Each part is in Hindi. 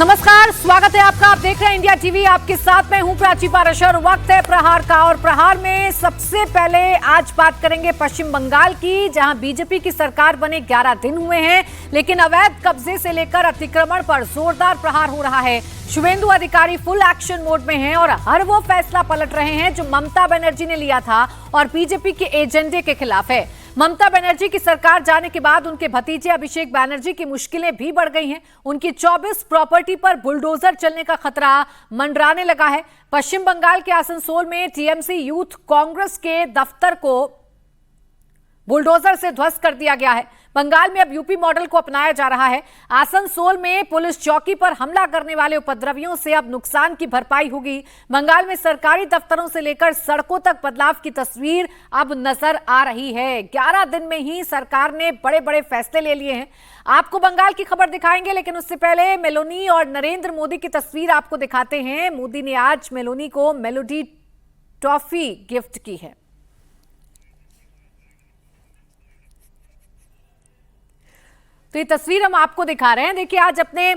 नमस्कार, स्वागत है आपका। आप देख रहे हैं इंडिया टीवी। आपके साथ मैं हूं प्राची पाराशर। वक्त है प्रहार का और प्रहार में सबसे पहले आज बात करेंगे पश्चिम बंगाल की, जहां बीजेपी की सरकार बने 11 दिन हुए हैं, लेकिन अवैध कब्जे से लेकर अतिक्रमण पर जोरदार प्रहार हो रहा है। शुभेंदु अधिकारी फुल एक्शन मोड में हैं और हर वो फैसला पलट रहे हैं जो ममता बनर्जी ने लिया था और बीजेपी के एजेंडे के खिलाफ है। ममता बनर्जी की सरकार जाने के बाद उनके भतीजे अभिषेक बैनर्जी की मुश्किलें भी बढ़ गई हैं। उनकी 24 प्रॉपर्टी पर बुलडोजर चलने का खतरा मंडराने लगा है। पश्चिम बंगाल के आसनसोल में टीएमसी यूथ कांग्रेस के दफ्तर को बुलडोजर से ध्वस्त कर दिया गया है। बंगाल में अब यूपी मॉडल को अपनाया जा रहा है। आसनसोल में पुलिस चौकी पर हमला करने वाले उपद्रवियों से अब नुकसान की भरपाई होगी। बंगाल में सरकारी दफ्तरों से लेकर सड़कों तक बदलाव की तस्वीर अब नजर आ रही है। 11 दिन में ही सरकार ने बड़े बड़े फैसले ले लिए हैं। आपको बंगाल की खबर दिखाएंगे, लेकिन उससे पहले मेलोनी और नरेंद्र मोदी की तस्वीर आपको दिखाते हैं। मोदी ने आज मेलोनी को मेलोडी टॉफी गिफ्ट की है। तो ये तस्वीर हम आपको दिखा रहे हैं। देखिए, आज अपने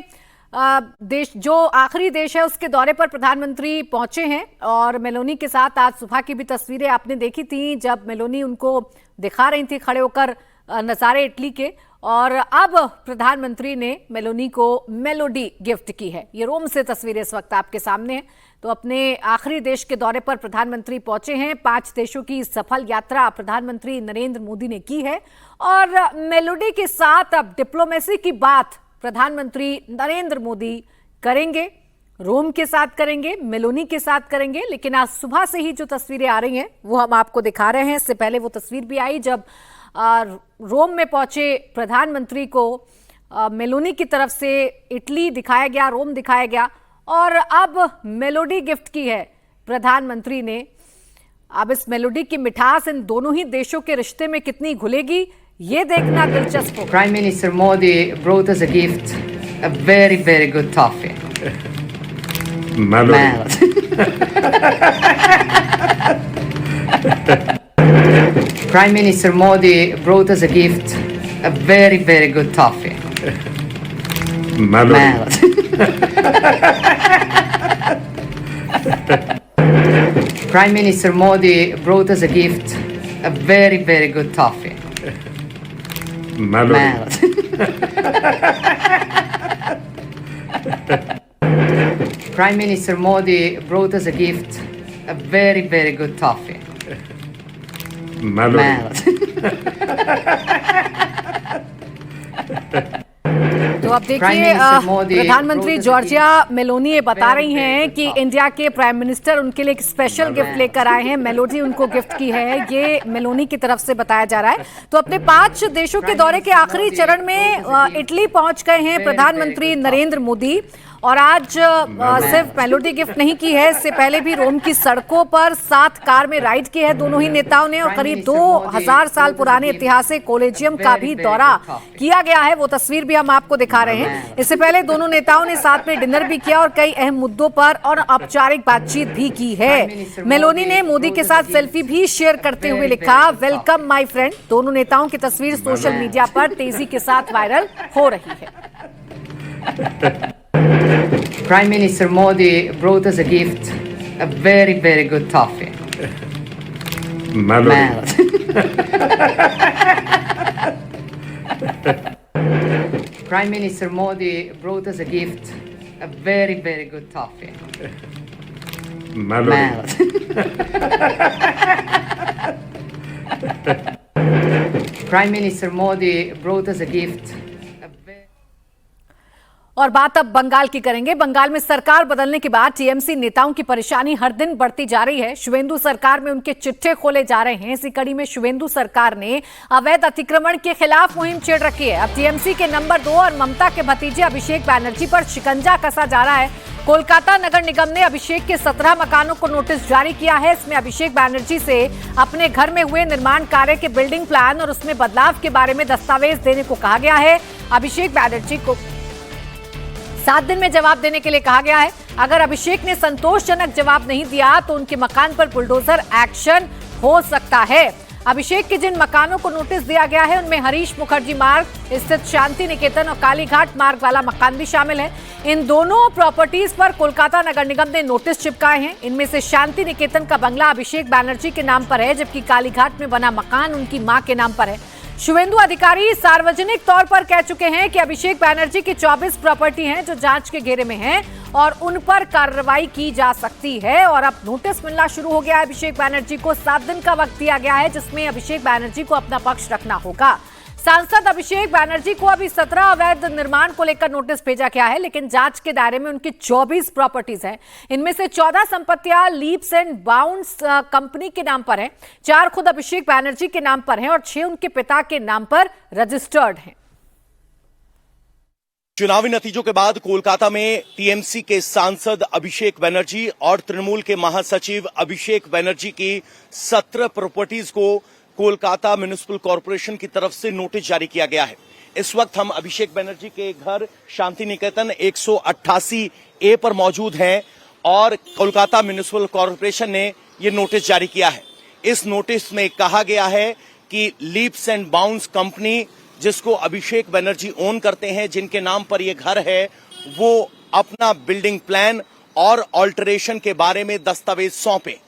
देश जो आखिरी देश है उसके दौरे पर प्रधानमंत्री पहुंचे हैं और मेलोनी के साथ आज सुबह की भी तस्वीरें आपने देखी थी, जब मेलोनी उनको दिखा रही थी खड़े होकर नज़ारे इटली के। और अब प्रधानमंत्री ने मेलोनी को मेलोडी गिफ्ट की है। ये रोम से तस्वीरें इस वक्त आपके सामने हैं। तो अपने आखिरी देश के दौरे पर प्रधानमंत्री पहुंचे हैं। 5 देशों की सफल यात्रा प्रधानमंत्री नरेंद्र मोदी ने की है और मेलोडी के साथ अब डिप्लोमेसी की बात प्रधानमंत्री नरेंद्र मोदी करेंगे। रोम के साथ करेंगे, मेलोनी के साथ करेंगे। लेकिन आज सुबह से ही जो तस्वीरें आ रही हैं वो हम आपको दिखा रहे हैं। इससे पहले वो तस्वीर भी आई जब रोम में पहुंचे प्रधानमंत्री को मेलोनी की तरफ से इटली दिखाया गया, रोम दिखाया गया और अब मेलोडी गिफ्ट की है प्रधानमंत्री ने। अब इस मेलोडी की मिठास इन दोनों ही देशों के रिश्ते में कितनी घुलेगी, ये देखना दिलचस्प होगा। Prime Minister Modi brought us a gift, a very, very good toffee. Melody. Prime Minister Modi brought us a gift, a very, very good toffee. Melody. Prime Minister Modi brought us a gift, a very, very good toffee. Melody. Prime Minister Modi brought us a gift, a very, very good toffee. Melody. तो अब देखिए, प्रधानमंत्री जॉर्जिया मेलोनी ये बता रही हैं कि इंडिया के प्राइम मिनिस्टर उनके लिए एक स्पेशल गिफ्ट लेकर आए हैं। मेलोडी उनको गिफ्ट की है, ये मेलोनी की तरफ से बताया जा रहा है। तो अपने 5 देशों के दौरे के आखिरी चरण में इटली पहुंच गए हैं प्रधानमंत्री नरेंद्र मोदी और आज सिर्फ मेलोडी गिफ्ट नहीं की है, इससे पहले भी रोम की सड़कों पर 7 कार में राइड की है दोनों ही नेताओं ने और करीब 2000 साल पुराने ऐतिहासिक कोलेजियम का भी दौरा किया गया है। वो तस्वीर भी हम आपको दिखा रहे हैं। इससे पहले दोनों नेताओं ने साथ में डिनर भी किया और कई अहम मुद्दों पर और औपचारिक बातचीत भी की है। मेलोनी ने मोदी के साथ सेल्फी भी शेयर करते हुए लिखा, वेलकम माई फ्रेंड। दोनों नेताओं की तस्वीर सोशल मीडिया पर तेजी के साथ वायरल हो रही है। Prime Minister Modi brought us a gift, a very, very good toffee. Melody. Prime Minister Modi brought us a gift, a very, very good toffee. Melody. Prime Minister Modi brought us a gift. और बात अब बंगाल की करेंगे। बंगाल में सरकार बदलने के बाद टीएमसी नेताओं की परेशानी हर दिन बढ़ती जा रही है। शुभेंदु सरकार में उनके चिट्ठे खोले जा रहे हैं। इसी कड़ी में शुभेंदु सरकार ने अवैध अतिक्रमण के खिलाफ मुहिम छेड़ रखी है। अब टीएमसी के नंबर 2 और ममता के भतीजे अभिषेक बैनर्जी पर शिकंजा कसा जा रहा है। कोलकाता नगर निगम ने अभिषेक के 17 मकानों को नोटिस जारी किया है। इसमें अभिषेक बैनर्जी से अपने घर में हुए निर्माण कार्य के बिल्डिंग प्लान और उसमें बदलाव के बारे में दस्तावेज देने को कहा गया है। अभिषेक बैनर्जी को 7 दिन में जवाब देने के लिए कहा गया है। अगर अभिषेक ने संतोषजनक जवाब नहीं दिया तो उनके मकान पर बुलडोजर एक्शन हो सकता है। अभिषेक के जिन मकानों को नोटिस दिया गया है उनमें हरीश मुखर्जी मार्ग स्थित शांति निकेतन और कालीघाट मार्ग वाला मकान भी शामिल है। इन दोनों प्रॉपर्टीज पर कोलकाता नगर निगम ने नोटिस चिपकाए हैं। इनमें से शांति निकेतन का बंगला अभिषेक बैनर्जी के नाम पर है, जबकि कालीघाट में बना मकान उनकी मां के नाम पर है। शुभेंदु अधिकारी सार्वजनिक तौर पर कह चुके हैं कि अभिषेक बैनर्जी की 24 प्रॉपर्टी हैं जो जांच के घेरे में हैं और उन पर कार्रवाई की जा सकती है। और अब नोटिस मिलना शुरू हो गया है। अभिषेक बैनर्जी को 7 दिन का वक्त दिया गया है, जिसमें अभिषेक बैनर्जी को अपना पक्ष रखना होगा। सांसद अभिषेक बैनर्जी को अभी 17 अवैध निर्माण को लेकर नोटिस भेजा गया है, लेकिन जांच के दायरे में उनकी 24 प्रॉपर्टीज हैं। इनमें से 14 संपत्तियां लीप्स एंड बाउंड्स कंपनी के नाम पर हैं, 4 खुद अभिषेक बैनर्जी के नाम पर हैं और 6 उनके पिता के नाम पर रजिस्टर्ड हैं। चुनावी नतीजों के बाद कोलकाता में टीएमसी के सांसद अभिषेक बैनर्जी और तृणमूल के महासचिव अभिषेक बैनर्जी की 17 प्रॉपर्टीज को कोलकाता म्युनिसिपल कॉर्पोरेशन की तरफ से नोटिस जारी किया गया है। इस वक्त हम अभिषेक बैनर्जी के घर शांति निकेतन 188A पर मौजूद हैं और कोलकाता म्युनिसिपल कॉर्पोरेशन ने यह नोटिस जारी किया है। इस नोटिस में कहा गया है कि लीप्स एंड बाउंड्स कंपनी, जिसको अभिषेक बैनर्जी ओन करते हैं, जिनके नाम पर यह घर है, वो अपना बिल्डिंग प्लान और ऑल्टरेशन के बारे में दस्तावेज सौंपे।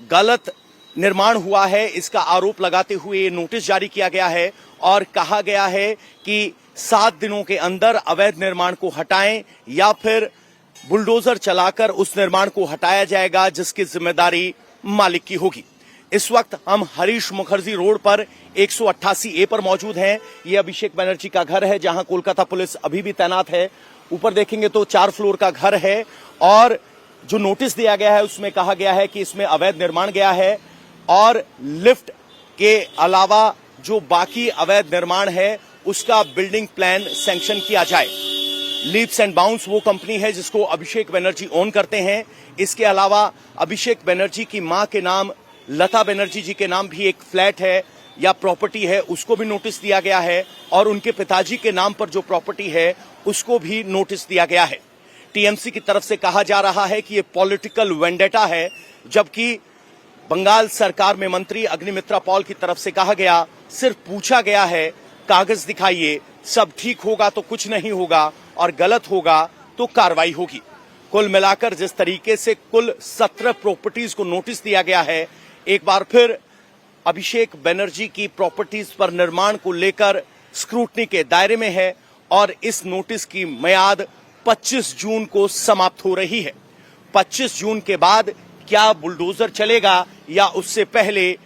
गलत निर्माण हुआ है, इसका आरोप लगाते हुए ये नोटिस जारी किया गया है और कहा गया है कि 7 दिनों के अंदर अवैध निर्माण को हटाएं या फिर बुलडोजर चलाकर उस निर्माण को हटाया जाएगा, जिसकी जिम्मेदारी मालिक की होगी। इस वक्त हम हरीश मुखर्जी रोड पर 188A पर मौजूद हैं। ये अभिषेक बैनर्जी का घर है, जहां कोलकाता पुलिस अभी भी तैनात है। ऊपर देखेंगे तो 4 फ्लोर का घर है और जो नोटिस दिया गया है उसमें कहा गया है कि इसमें अवैध निर्माण गया है और लिफ्ट के अलावा जो बाकी अवैध निर्माण है उसका बिल्डिंग प्लान सैंक्शन किया जाए। लीप्स एंड बाउंड्स वो कंपनी है जिसको अभिषेक बैनर्जी ओन करते हैं। इसके अलावा अभिषेक बैनर्जी की मां के नाम लता बैनर्जी जी के नाम भी एक फ्लैट है या प्रॉपर्टी है, उसको भी नोटिस दिया गया है और उनके पिताजी के नाम पर जो प्रॉपर्टी है उसको भी नोटिस दिया गया है। टीएमसी की तरफ से कहा जा रहा है कि ये पॉलिटिकल वेंडेटा है, जबकि बंगाल सरकार में मंत्री अग्निमित्रा पॉल की तरफ से कहा गया, सिर्फ पूछा गया है कागज दिखाइए, सब ठीक होगा तो कुछ नहीं होगा और गलत होगा तो कार्रवाई होगी। कुल मिलाकर जिस तरीके से कुल 17 प्रॉपर्टीज को नोटिस दिया गया है, एक बार फिर अभिषेक बैनर्जी की प्रॉपर्टीज पर निर्माण को लेकर स्क्रूटनी के दायरे में है और इस नोटिस की मियाद 25 जून को समाप्त हो रही है। 25 जून के बाद क्या बुलडोजर चलेगा या उससे पहले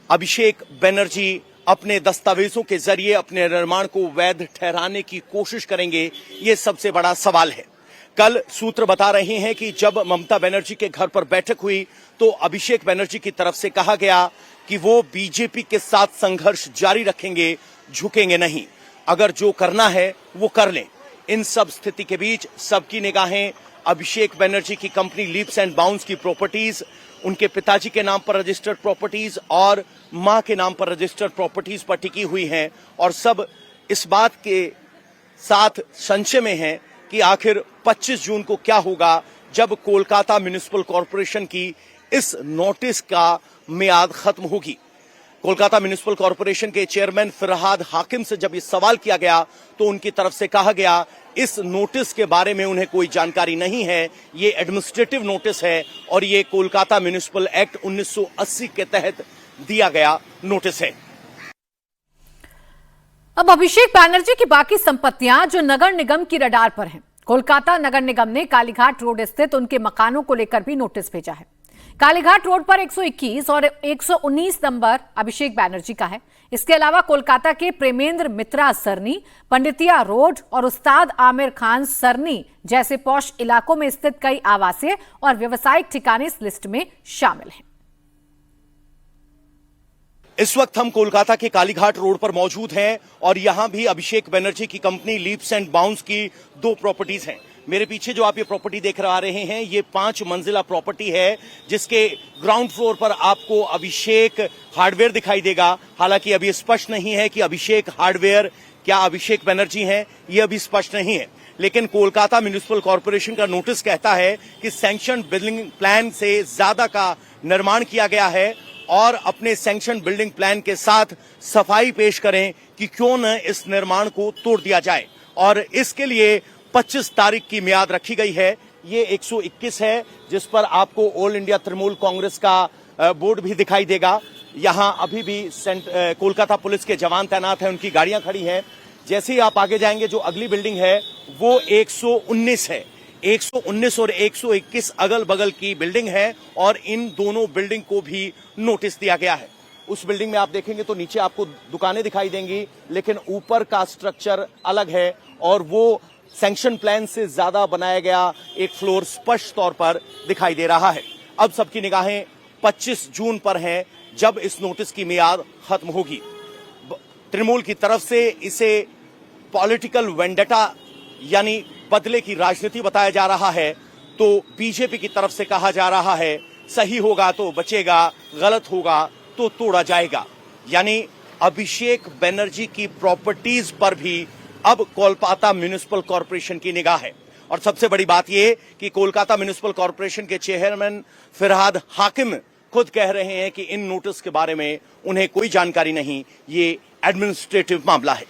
अभिषेक बैनर्जी अपने दस्तावेजों के जरिए अपने निर्माण को वैध ठहराने की कोशिश करेंगे, ये सबसे बड़ा सवाल है। कल सूत्र बता रहे हैं कि जब ममता बनर्जी के घर पर बैठक हुई तो अभिषेक बैनर्जी की तरफ से कहा गया कि वो बीजेपी के साथ संघर्ष जारी रखेंगे, झुकेंगे नहीं, अगर जो करना है वो कर लें। इन सब स्थिति के बीच सबकी निगाहें अभिषेक बैनर्जी की कंपनी लीप्स एंड बाउंड्स की प्रॉपर्टीज, उनके पिताजी के नाम पर रजिस्टर्ड प्रॉपर्टीज और मां के नाम पर रजिस्टर्ड प्रॉपर्टीज पर टिकी हुई हैं और सब इस बात के साथ संशय में हैं कि आखिर 25 जून को क्या होगा जब कोलकाता म्युनिसिपल कॉर्पोरेशन की इस नोटिस का मियाद खत्म होगी। कोलकाता म्युनिसिपल कॉर्पोरेशन के चेयरमैन फरहाद हाकिम से जब ये सवाल किया गया तो उनकी तरफ से कहा गया इस नोटिस के बारे में उन्हें कोई जानकारी नहीं है, ये एडमिनिस्ट्रेटिव नोटिस है और ये कोलकाता म्युनिसिपल एक्ट 1980 के तहत दिया गया नोटिस है। अब अभिषेक बैनर्जी की बाकी संपत्तियां जो नगर निगम की रडार पर हैं। कोलकाता नगर निगम ने कालीघाट रोड स्थित उनके मकानों को लेकर भी नोटिस भेजा है। कालीघाट रोड पर 121 और 119 नंबर अभिषेक बैनर्जी का है। इसके अलावा कोलकाता के प्रेमेंद्र मित्रा सरनी, पंडितिया रोड और उस्ताद आमिर खान सरनी जैसे पॉश इलाकों में स्थित कई आवासीय और व्यवसायिक ठिकाने इस लिस्ट में शामिल हैं। इस वक्त हम कोलकाता के कालीघाट रोड पर मौजूद हैं और यहां भी अभिषेक बैनर्जी की कंपनी लीप्स एंड बाउंड्स की 2 प्रॉपर्टीज हैं। मेरे पीछे जो आप ये प्रॉपर्टी देख रहे हैं ये 5 मंजिला प्रॉपर्टी है, जिसके ग्राउंड फ्लोर पर आपको अभिषेक हार्डवेयर दिखाई देगा। हालांकि अभी स्पष्ट नहीं है कि अभिषेक हार्डवेयर क्या अभिषेक बैनर्जी हैं, ये अभी स्पष्ट नहीं है। लेकिन कोलकाता म्युनिसिपल कॉर्पोरेशन का नोटिस कहता है कि सैंक्शन बिल्डिंग प्लान से ज्यादा का निर्माण किया गया है और अपने सैंक्शन बिल्डिंग प्लान के साथ सफाई पेश करें कि क्यों न इस निर्माण को तोड़ दिया जाए। और इसके लिए 25 तारीख की मियाद रखी गई है। ये 121 है, जिस पर आपको ऑल इंडिया तृणमूल कांग्रेस का बोर्ड भी दिखाई देगा। यहां अभी भी कोलकाता पुलिस के जवान तैनात हैं, उनकी गाड़ियां खड़ी हैं। जैसे ही आप आगे जाएंगे, जो अगली बिल्डिंग है वो 119 है। 119 और 121 अगल बगल की बिल्डिंग है और इन दोनों बिल्डिंग को भी नोटिस दिया गया है। उस बिल्डिंग में आप देखेंगे तो नीचे आपको दुकानें दिखाई देंगी, लेकिन ऊपर का स्ट्रक्चर अलग है और वो सैंक्शन प्लान से ज्यादा बनाया गया एक फ्लोर स्पष्ट तौर पर दिखाई दे रहा है। अब सबकी निगाहें 25 जून पर हैं, जब इस नोटिस की मियाद खत्म होगी। तृणमूल की तरफ से इसे पॉलिटिकल वेंडेटा यानी बदले की राजनीति बताया जा रहा है, तो बीजेपी की तरफ से कहा जा रहा है सही होगा तो बचेगा, गलत होगा तो तोड़ा जाएगा। यानी अभिषेक बनर्जी की प्रॉपर्टीज पर भी अब कोलकाता म्युनिसिपल कॉर्पोरेशन की निगाह है। और सबसे बड़ी बात यह कि कोलकाता म्युनिसिपल कॉर्पोरेशन के चेयरमैन फिरहाद हाकिम खुद कह रहे हैं कि इन नोटिस के बारे में उन्हें कोई जानकारी नहीं, ये एडमिनिस्ट्रेटिव मामला है।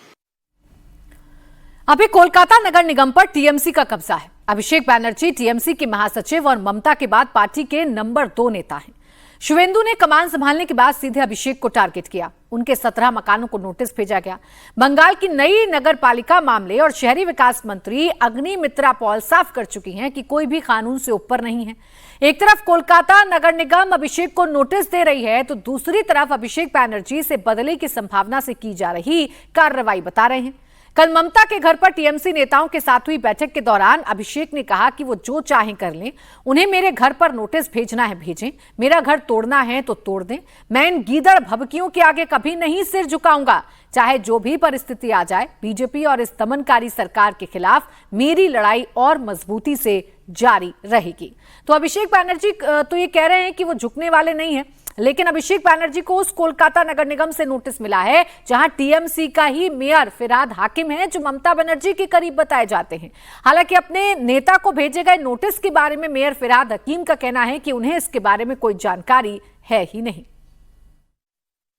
अभी कोलकाता नगर निगम पर टीएमसी का कब्जा है। अभिषेक बनर्जी टीएमसी के महासचिव और ममता के बाद पार्टी के नंबर 2 नेता हैं। शुवेंदु ने कमान संभालने के बाद सीधे अभिषेक को टारगेट किया। उनके 17 मकानों को नोटिस भेजा गया। बंगाल की नई नगर पालिका मामले और शहरी विकास मंत्री अग्निमित्रा पॉल साफ कर चुकी हैं कि कोई भी कानून से ऊपर नहीं है। एक तरफ कोलकाता नगर निगम अभिषेक को नोटिस दे रही है, तो दूसरी तरफ अभिषेक बनर्जी से बदले की संभावना से की जा रही कार्रवाई बता रहे हैं। कल ममता के घर पर टीएमसी नेताओं के साथ हुई बैठक के दौरान अभिषेक ने कहा कि वो जो चाहें कर लें, उन्हें मेरे घर पर नोटिस भेजना है भेजें, मेरा घर तोड़ना है तो तोड़ दें, मैं इन गीदड़ भभकियों के आगे कभी नहीं सिर झुकाऊंगा। चाहे जो भी परिस्थिति आ जाए, बीजेपी और इस दमनकारी सरकार के खिलाफ मेरी लड़ाई और मजबूती से जारी रहेगी। तो अभिषेक बनर्जी तो ये कह रहे हैं कि वो झुकने वाले नहीं है, लेकिन अभिषेक बनर्जी को उस कोलकाता नगर निगम से नोटिस मिला है जहां टीएमसी का ही मेयर फिरहाद हाकिम है, जो ममता बनर्जी के करीब बताए जाते हैं। हालांकि अपने नेता को भेजे गए नोटिस के बारे में मेयर फिरहाद हाकिम का कहना है कि उन्हें इसके बारे में कोई जानकारी है ही नहीं।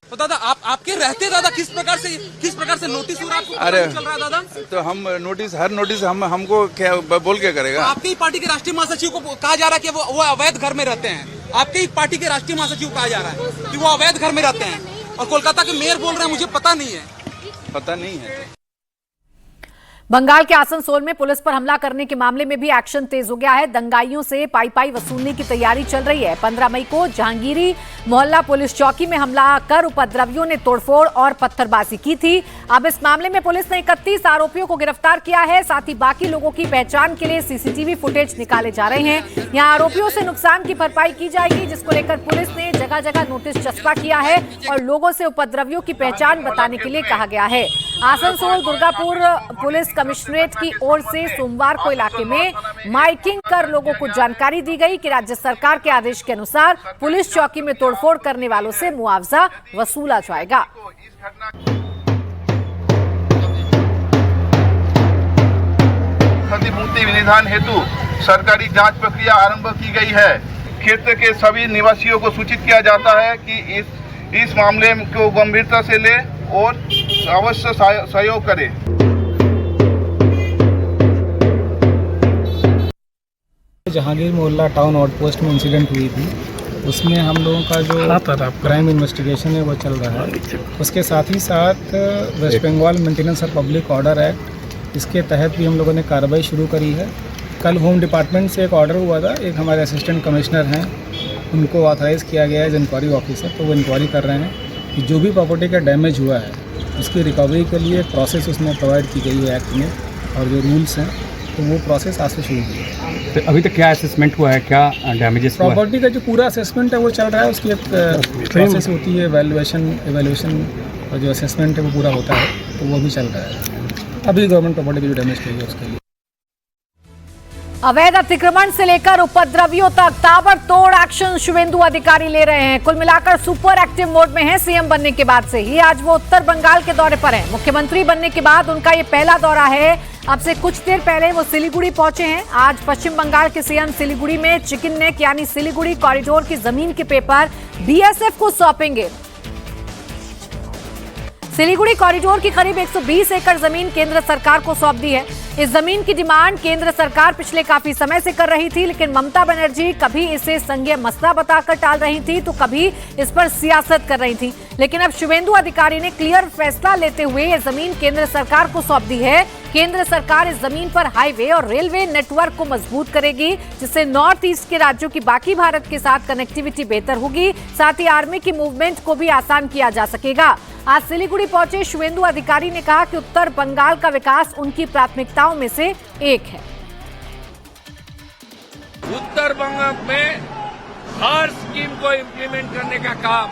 तो दादा आपके रहते दादा किस प्रकार से नोटिस हो रहा है? अरे चल रहा है दादा, तो हम हर नोटिस हमको क्या बोल के करेगा? आपके ही पार्टी के राष्ट्रीय महासचिव को कहा जा रहा है कि वो अवैध घर में रहते हैं। आपके ही पार्टी के राष्ट्रीय महासचिव कहा जा रहा है कि वो अवैध घर में रहते हैं, और कोलकाता के मेयर बोल रहे हैं मुझे पता नहीं है। बंगाल के आसनसोल में पुलिस पर हमला करने के मामले में भी एक्शन तेज हो गया है। दंगाइयों से पाई वसूलने की तैयारी चल रही है। 15 मई को जहांगीरी मोहल्ला पुलिस चौकी में हमला कर उपद्रवियों ने तोड़फोड़ और पत्थरबाजी की थी। अब इस मामले में पुलिस ने 31 आरोपियों को गिरफ्तार किया है। साथ ही बाकी लोगों की पहचान के लिए सीसीटीवी फुटेज निकाले जा रहे हैं। यहाँ आरोपियों से नुकसान की भरपाई की जाएगी, जिसको लेकर पुलिस ने जगह जगह नोटिस चस्पा किया है और लोगों से उपद्रवियों की पहचान बताने के लिए कहा गया है। आसनसोल दुर्गापुर पुलिस कमिश्नरेट की ओर से सोमवार को इलाके में माइकिंग कर लोगों को जानकारी दी गई कि राज्य सरकार के आदेश के अनुसार पुलिस चौकी में तोड़फोड़ करने वालों से मुआवजा वसूला जाएगा। क्षतिपूर्ति विनिधान हेतु सरकारी जांच प्रक्रिया आरंभ की गई है। क्षेत्र के सभी निवासियों को सूचित किया जाता है कि इस मामले को गंभीरता से ले और अवश्य सहयोग करें। जहांगीर मोहल्ला टाउन आउटपोस्ट में इंसिडेंट हुई थी, उसमें हम लोगों का जो क्राइम इन्वेस्टिगेशन है वो चल रहा है। उसके साथ ही साथ West Bengal maintenance of public order act, इसके तहत भी हम लोगों ने कार्रवाई शुरू करी है। कल होम डिपार्टमेंट से एक ऑर्डर हुआ था, एक हमारे असिस्टेंट कमिश्नर हैं, उनको ऑथराइज़ किया गया है एज इंक्वायरी ऑफिसर, तो वो इंक्वायरी कर रहे हैं कि जो भी प्रॉपर्टी का डैमेज हुआ है उसकी रिकवरी के लिए एक प्रोसेस उसमें प्रोवाइड की गई है एक्ट में, और जो रूल्स हैं तो वो प्रोसेस आज से शुरू हुई है। तो अभी तक क्या असेसमेंट हुआ है, क्या डैमेजेस हुआ है? प्रॉपर्टी का जो पूरा असेसमेंट है वो चल रहा है, उसकी एक प्रोसेस होती है, एवेल्यूएशन और जो असेसमेंट है वो पूरा होता है, तो वो भी चल रहा है। अभी गवर्नमेंट प्रॉपर्टी की जो डैमेज हुई है उसके लिए अवैध अतिक्रमण से लेकर उपद्रवियों तक ताबड़तोड़ एक्शन शुवेंदु अधिकारी ले रहे हैं। कुल मिलाकर सुपर एक्टिव मोड में है सीएम बनने के बाद से ही। आज वो उत्तर बंगाल के दौरे पर हैं। मुख्यमंत्री बनने के बाद उनका ये पहला दौरा है। अब से कुछ देर पहले वो सिलीगुड़ी पहुंचे हैं। आज पश्चिम बंगाल के सीएम सिलीगुड़ी में चिकन नेक यानी सिलीगुड़ी कॉरिडोर की जमीन के पेपर बीएसएफ को सौंपेंगे। सिलीगुड़ी कॉरिडोर की करीब 120 एकड़ जमीन केंद्र सरकार को सौंप दी है। इस जमीन की डिमांड केंद्र सरकार पिछले काफी समय से कर रही थी, लेकिन ममता बनर्जी कभी इसे संज्ञेय मसला बताकर टाल रही थी तो कभी इस पर सियासत कर रही थी। लेकिन अब शुवेंदु अधिकारी ने क्लियर फैसला लेते हुए ये जमीन केंद्र सरकार को सौंप दी है। केंद्र सरकार इस जमीन पर हाईवे और रेलवे नेटवर्क को मजबूत करेगी, जिससे नॉर्थ ईस्ट के राज्यों की बाकी भारत के साथ कनेक्टिविटी बेहतर होगी। साथ ही आर्मी की मूवमेंट को भी आसान किया जा सकेगा। आज सिलीगुड़ी पहुंचे शुवेंदु अधिकारी ने कहा कि उत्तर बंगाल का विकास उनकी प्राथमिकताओं में से एक है। उत्तर बंगाल में हर स्कीम को इम्प्लीमेंट करने का काम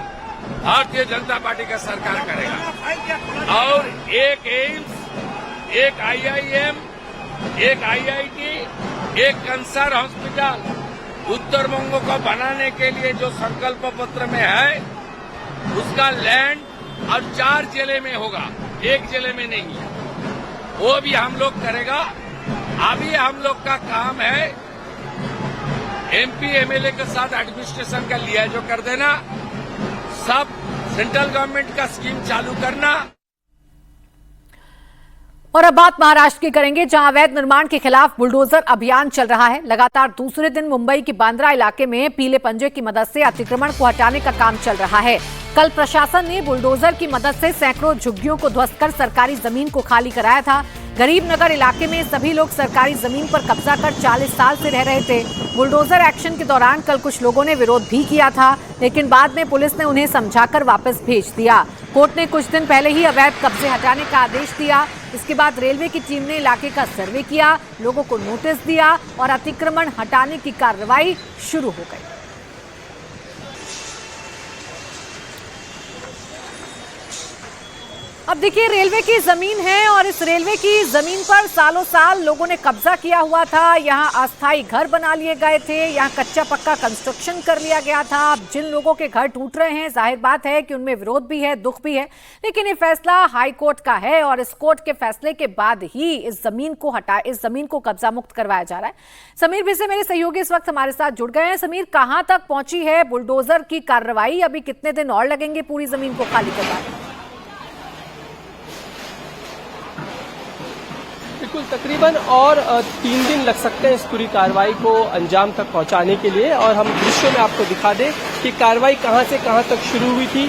भारतीय जनता पार्टी का सरकार करेगा और एक एम्स, एक आईआईएम, एक आईआईटी, एक कैंसर हॉस्पिटल उत्तर बंगो को बनाने के लिए जो संकल्प पत्र में है उसका लैंड और 4 जिले में होगा, 1 जिले में नहीं है। वो भी हम लोग करेगा। अभी हम लोग का काम है एमपी एमएलए के साथ एडमिनिस्ट्रेशन का लिहाजो कर देना, सब सेंट्रल गवर्नमेंट का स्कीम चालू करना। और अब बात महाराष्ट्र की करेंगे, जहां अवैध निर्माण के खिलाफ बुलडोजर अभियान चल रहा है। लगातार दूसरे दिन मुंबई की बांद्रा इलाके में पीले पंजे की मदद से अतिक्रमण को हटाने का काम चल रहा है। कल प्रशासन ने बुलडोजर की मदद से सैकड़ों झुग्गियों को ध्वस्त कर सरकारी जमीन को खाली कराया था। गरीब नगर इलाके में सभी लोग सरकारी जमीन पर कब्जा कर 40 साल से रह रहे थे। बुलडोजर एक्शन के दौरान कल कुछ लोगों ने विरोध भी किया था, लेकिन बाद में पुलिस ने उन्हें समझाकर वापस भेज दिया। कोर्ट ने कुछ दिन पहले ही अवैध कब्जे हटाने का आदेश दिया। इसके बाद रेलवे की टीम ने इलाके का सर्वे किया, लोगों को नोटिस दिया और अतिक्रमण हटाने की कार्रवाई शुरू हो गई। अब देखिए, रेलवे की जमीन है और इस रेलवे की जमीन पर सालों साल लोगों ने कब्जा किया हुआ था। यहाँ अस्थायी घर बना लिए गए थे, यहाँ कच्चा पक्का कंस्ट्रक्शन कर लिया गया था। अब जिन लोगों के घर टूट रहे हैं, जाहिर बात है कि उनमें विरोध भी है, दुख भी है, लेकिन ये फैसला हाई कोर्ट का है और इस कोर्ट के फैसले के बाद ही इस जमीन को कब्जा मुक्त करवाया जा रहा है। समीर भी से मेरे सहयोगी इस वक्त हमारे साथ जुड़ गए हैं। समीर, कहां तक पहुंची है बुलडोजर की कार्रवाई? अभी कितने दिन और लगेंगे पूरी जमीन को खाली करवाने? बिल्कुल, तकरीबन और 3 दिन लग सकते हैं इस पूरी कार्रवाई को अंजाम तक पहुंचाने के लिए। और हम दृश्यों में आपको दिखा दें कि कार्रवाई कहां से कहां तक शुरू हुई थी।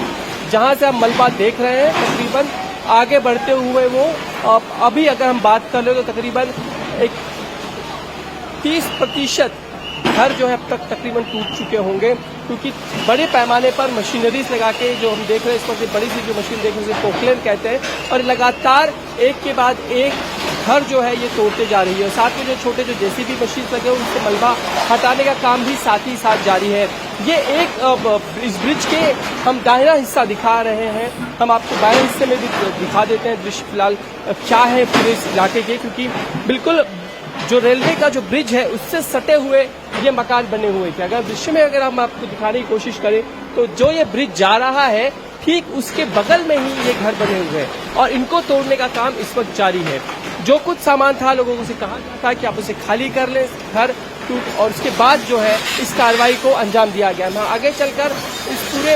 जहां से आप मलबा देख रहे हैं, तकरीबन आगे बढ़ते हुए वो अभी अगर हम बात कर ले तो तकरीबन 30% घर जो है अब तक तकरीबन टूट चुके होंगे, क्योंकि बड़े पैमाने पर मशीनरीज लगा के जो हम देख रहे हैं इस वक्त बड़ी सी जो मशीन देख रहे हैं पोकलेन कहते हैं, और लगातार एक के बाद एक घर जो है ये तोड़ते जा रही है। और साथ में जो छोटे जो जेसीबी मशीन लगे उनसे मलबा हटाने का काम भी साथ ही साथ जारी है। ये एक इस ब्रिज के हम दाहिना हिस्सा दिखा रहे हैं, हम आपको बाएं हिस्से में भी दिखा देते हैं दृश्य फिलहाल क्या है पूरे इस इलाके के, क्योंकि बिल्कुल जो रेलवे का जो ब्रिज है उससे सटे हुए ये मकान बने हुए थे। अगर दृश्य में अगर हम आपको दिखाने की कोशिश करें तो जो ये ब्रिज जा रहा है ठीक उसके बगल में ही ये घर बने हुए हैं और इनको तोड़ने का काम इस वक्त जारी है। जो कुछ सामान था लोगों से कहा गया था कि आप उसे खाली कर लें घर टूट, और उसके बाद जो है इस कार्रवाई को अंजाम दिया गया। हम आगे चलकर इस पूरे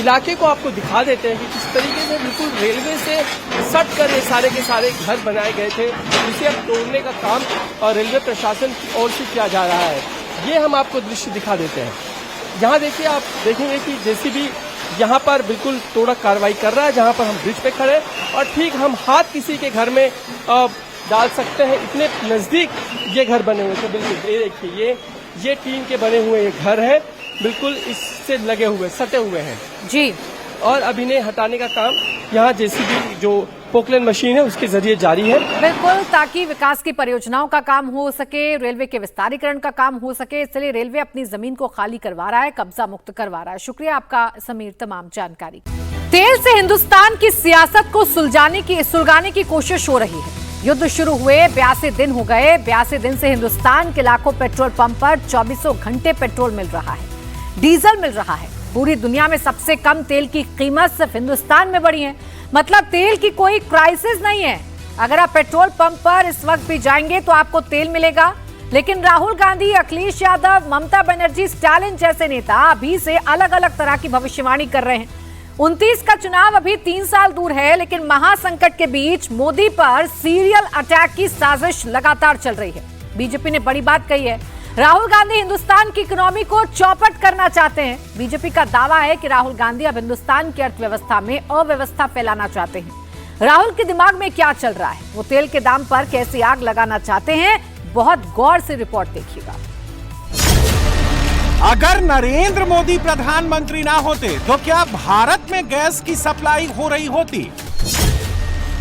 इलाके को आपको दिखा देते हैं कि किस तरीके से बिल्कुल रेलवे से सट कर ये सारे के सारे घर बनाए गए थे, जिसे अब तोड़ने का काम और रेलवे प्रशासन की ओर से किया जा रहा है। ये हम आपको दृश्य दिखा देते हैं। यहाँ देखिए, आप देखेंगे कि जेसीबी यहाँ पर बिल्कुल तोड़ा कार्रवाई कर रहा है, जहाँ पर हम ब्रिज पे खड़े और ठीक हम हाथ किसी के घर में डाल सकते हैं, इतने नजदीक ये घर बने हुए थे। बिल्कुल ये देखिए, ये टीन के बने हुए ये घर है, बिल्कुल इससे लगे हुए सटे हुए हैं जी। और अभी ने हटाने का काम यहाँ जेसीबी जो पोकलेन मशीन है उसके जरिए जारी है, बिल्कुल, ताकि विकास की परियोजनाओं का काम हो सके, रेलवे के विस्तारीकरण का काम हो सके। इसलिए रेलवे अपनी जमीन को खाली करवा रहा है, कब्जा मुक्त करवा रहा है। शुक्रिया आपका समीर तमाम जानकारी। तेल से हिंदुस्तान की सियासत को सुलगाने की कोशिश हो रही है। युद्ध शुरू हुए 82 दिन हो गए। 82 दिन से हिंदुस्तान के लाखों पेट्रोल पंप पर 24 घंटे पेट्रोल मिल रहा है, डीजल मिल रहा है। पूरी दुनिया में सबसे कम तेल की कीमत सिर्फ हिंदुस्तान में बढ़ी है। मतलब तेल की कोई क्राइसिस नहीं है। अगर आप पेट्रोल पंप पर इस वक्त भी जाएंगे तो आपको तेल मिलेगा। लेकिन राहुल गांधी, अखिलेश यादव, ममता बनर्जी, स्टालिन जैसे नेता अभी से अलग अलग तरह की भविष्यवाणी कर रहे हैं। 29 का चुनाव अभी 3 साल दूर है, लेकिन महासंकट के बीच मोदी पर सीरियल अटैक की साजिश लगातार चल रही है। बीजेपी ने बड़ी बात कही है। राहुल गांधी हिंदुस्तान की इकोनॉमी को चौपट करना चाहते हैं। बीजेपी का दावा है कि राहुल गांधी अब हिंदुस्तान की अर्थव्यवस्था में अव्यवस्था फैलाना चाहते हैं। राहुल के दिमाग में क्या चल रहा है, वो तेल के दाम पर कैसी आग लगाना चाहते हैं, बहुत गौर से रिपोर्ट देखिएगा। अगर नरेंद्र मोदी प्रधानमंत्री ना होते तो क्या भारत में गैस की सप्लाई हो रही होती?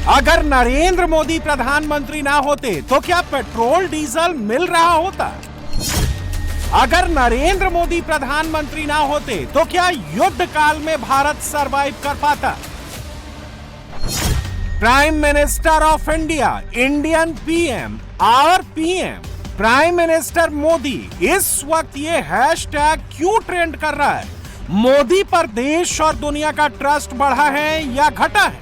अगर नरेंद्र मोदी प्रधानमंत्री ना होते तो क्या पेट्रोल डीजल मिल रहा होता? अगर नरेंद्र मोदी प्रधानमंत्री ना होते तो क्या युद्ध काल में भारत सरवाइव कर पाता? Prime minister of India, Indian PM, our PM, prime minister Modi इस वक्त ये हैशटैग क्यों ट्रेंड कर रहा है? मोदी पर देश और दुनिया का ट्रस्ट बढ़ा है या घटा है?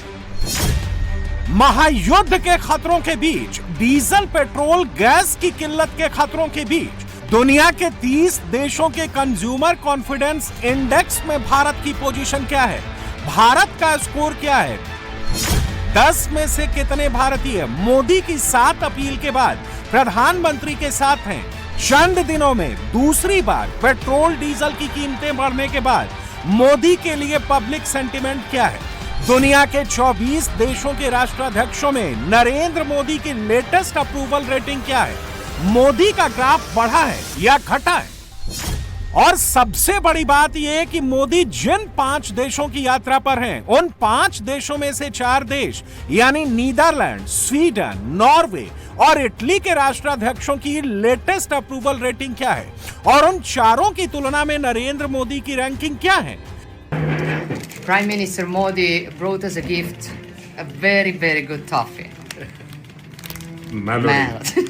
महायुद्ध के खतरों के बीच, डीजल, पेट्रोल, गैस की किल्लत के खतरों के बीच दुनिया के 30 देशों के कंज्यूमर कॉन्फिडेंस इंडेक्स में भारत की पोजीशन क्या है? भारत का स्कोर क्या है? 10 में से कितने भारतीय मोदी की 7 अपील के बाद प्रधानमंत्री के साथ हैं? चंद दिनों में दूसरी बार पेट्रोल डीजल की कीमतें बढ़ने के बाद मोदी के लिए पब्लिक सेंटिमेंट क्या है? दुनिया के 24 देशों के राष्ट्राध्यक्षों में नरेंद्र मोदी की लेटेस्ट अप्रूवल रेटिंग क्या है? मोदी का ग्राफ बढ़ा है या घटा है? और सबसे बड़ी बात यह है कि मोदी जिन 5 देशों की यात्रा पर हैं, उन 5 देशों में से 4 देश यानी नीदरलैंड, स्वीडन, नॉर्वे और इटली के राष्ट्राध्यक्षों की लेटेस्ट अप्रूवल रेटिंग क्या है? और उन चारों की तुलना में नरेंद्र मोदी की रैंकिंग क्या है? Prime Minister Modi brought us a gift, a very, very good toffee. Melody.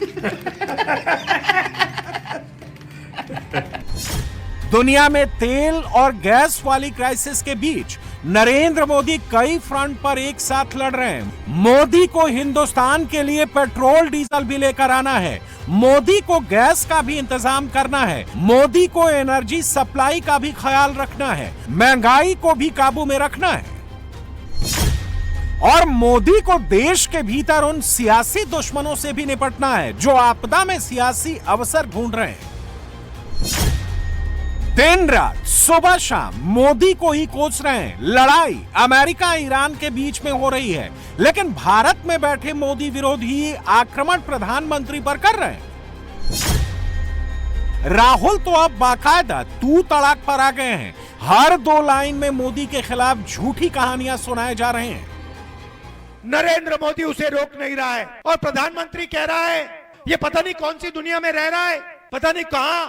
दुनिया में तेल और गैस वाली क्राइसिस के बीच नरेंद्र मोदी कई फ्रंट पर एक साथ लड़ रहे हैं। मोदी को हिंदुस्तान के लिए पेट्रोल डीजल भी लेकर आना है, मोदी को गैस का भी इंतजाम करना है, मोदी को एनर्जी सप्लाई का भी ख्याल रखना है, महंगाई को भी काबू में रखना है और मोदी को देश के भीतर उन सियासी दुश्मनों से भी निपटना है जो आपदा में सियासी अवसर ढूंढ रहे हैं। दिन रात, सुबह शाम मोदी को ही कोस रहे हैं। लड़ाई अमेरिका ईरान के बीच में हो रही है, लेकिन भारत में बैठे मोदी विरोधी आक्रमण प्रधानमंत्री पर कर रहे हैं। राहुल तो अब बाकायदा तू तड़ाक पर आ गए हैं। हर 2 लाइन में मोदी के खिलाफ झूठी कहानियां सुनाए जा रहे हैं। नरेंद्र मोदी उसे रोक नहीं रहा है और प्रधानमंत्री कह रहा है ये पता नहीं कौन सी दुनिया में रह रहा है, पता नहीं कहां,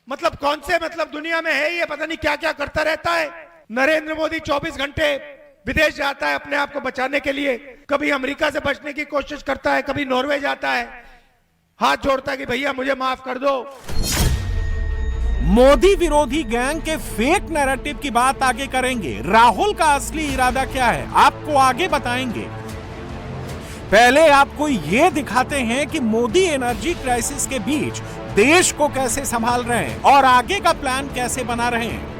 मतलब कौन से मतलब दुनिया में है ये, पता नहीं क्या क्या करता रहता है। नरेंद्र मोदी 24 घंटे विदेश जाता है अपने आप को बचाने के लिए। कभी अमेरिका से बचने की कोशिश करता है, कभी नॉर्वे जाता है, हाथ जोड़ता है कि भैया मुझे माफ कर दो। मोदी विरोधी गैंग के फेक नैरेटिव की बात आगे करेंगे। राहुल का असली इरादा क्या है आपको आगे बताएंगे। पहले आपको ये दिखाते हैं कि मोदी एनर्जी क्राइसिस के बीच देश को कैसे संभाल रहे हैं और आगे का प्लान कैसे बना रहे हैं।